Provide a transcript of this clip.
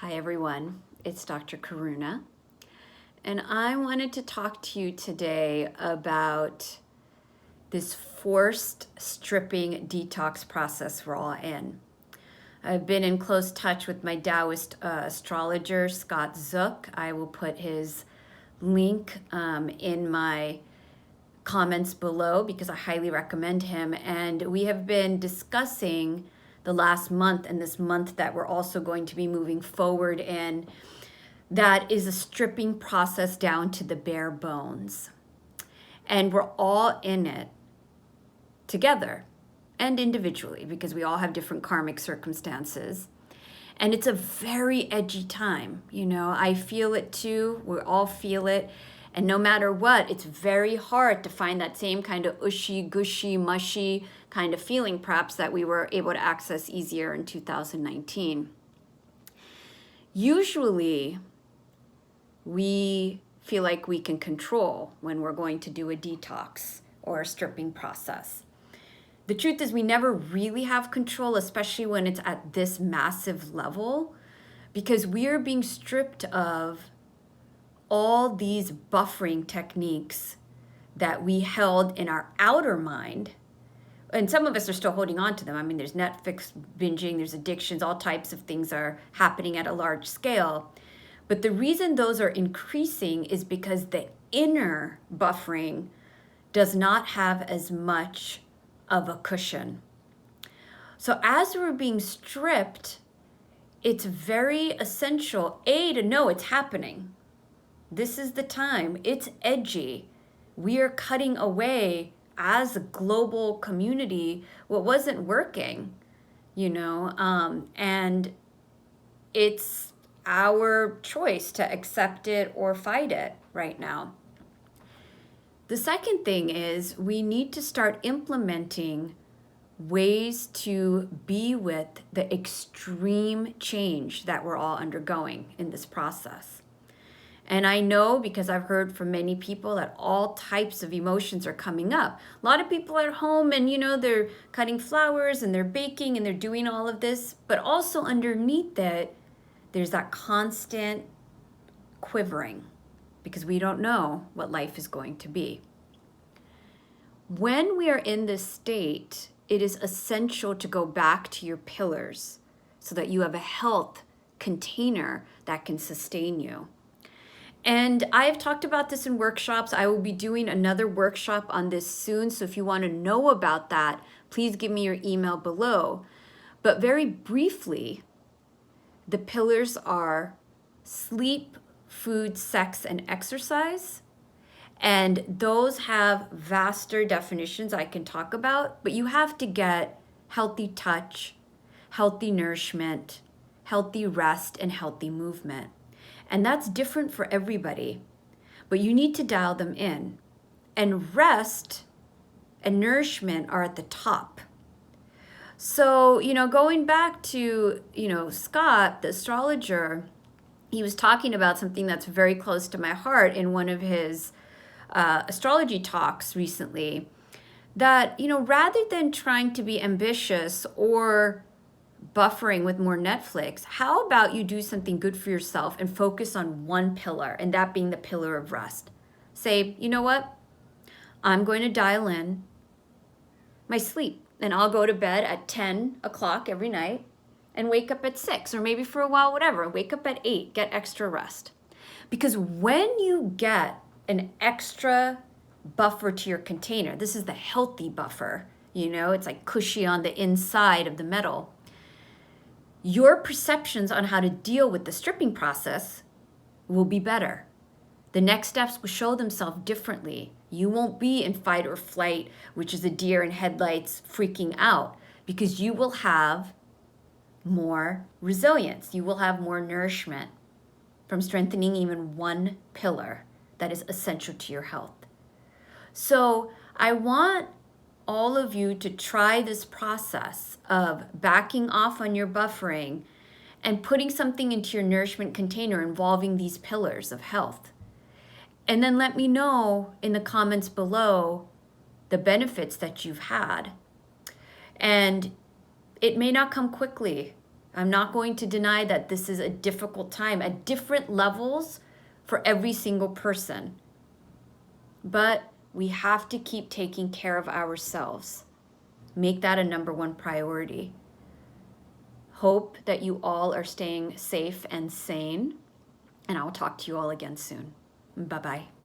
Hi everyone, it's Dr. Karuna, and I wanted to talk to you today about this forced stripping detox process we're all in. I've been in close touch with my Taoist astrologer, Scott Zook. I will put his link in my comments below because I highly recommend him. And we have been discussing the last month and this month that we're also going to be moving forward in. That is a stripping process down to the bare bones. And we're all in it together and individually because we all have different karmic circumstances. And it's a very edgy time. You know, I feel it too. We all feel it. And no matter what, it's very hard to find that same kind of ushy, gushy, mushy kind of feeling perhaps that we were able to access easier in 2019. Usually, we feel like we can control when we're going to do a detox or a stripping process. The truth is we never really have control, especially when it's at this massive level, because we are being stripped of all these buffering techniques that we held in our outer mind. And some of us are still holding on to them. I mean, there's Netflix binging, there's addictions, all types of things are happening at a large scale. But the reason those are increasing is because the inner buffering does not have as much of a cushion. So as we're being stripped, it's very essential, A, to know it's happening. This is the time. It's edgy. We are cutting away as a global community what wasn't working, and it's our choice to accept it or fight it right now. The second thing is we need to start implementing ways to be with the extreme change that we're all undergoing in this process. And I know because I've heard from many people that all types of emotions are coming up. A lot of people are at home and, they're cutting flowers and they're baking and they're doing all of this. But also underneath it, there's that constant quivering because we don't know what life is going to be. When we are in this state, it is essential to go back to your pillars so that you have a health container that can sustain you. And I have talked about this in workshops. I will be doing another workshop on this soon. So if you want to know about that, please give me your email below. But very briefly, the pillars are sleep, food, sex, and exercise. And those have vaster definitions I can talk about, but you have to get healthy touch, healthy nourishment, healthy rest, and healthy movement. And that's different for everybody, but you need to dial them in. And rest and nourishment are at the top. So, going back to, Scott, the astrologer, he was talking about something that's very close to my heart in one of his astrology talks recently, that, rather than trying to be ambitious or buffering with more Netflix, how about you do something good for yourself and focus on one pillar, and that being the pillar of rest. Say, you know what? I'm going to dial in my sleep, and I'll go to bed at 10 o'clock every night and wake up at 6, or maybe for a while, whatever, wake up at 8, get extra rest. Because when you get an extra buffer to your container, this is the healthy buffer, it's like cushy on the inside of the metal. Your perceptions on how to deal with the stripping process will be better. The next steps will show themselves differently. You won't be in fight or flight, which is a deer in headlights freaking out, because you will have more resilience. You will have more nourishment from strengthening even one pillar that is essential to your health. So I want all of you to try this process of backing off on your buffering and putting something into your nourishment container involving these pillars of health. And then let me know in the comments below the benefits that you've had. And it may not come quickly. I'm not going to deny that this is a difficult time at different levels for every single person. But we have to keep taking care of ourselves. Make that a number one priority. Hope that you all are staying safe and sane. And I'll talk to you all again soon. Bye-bye.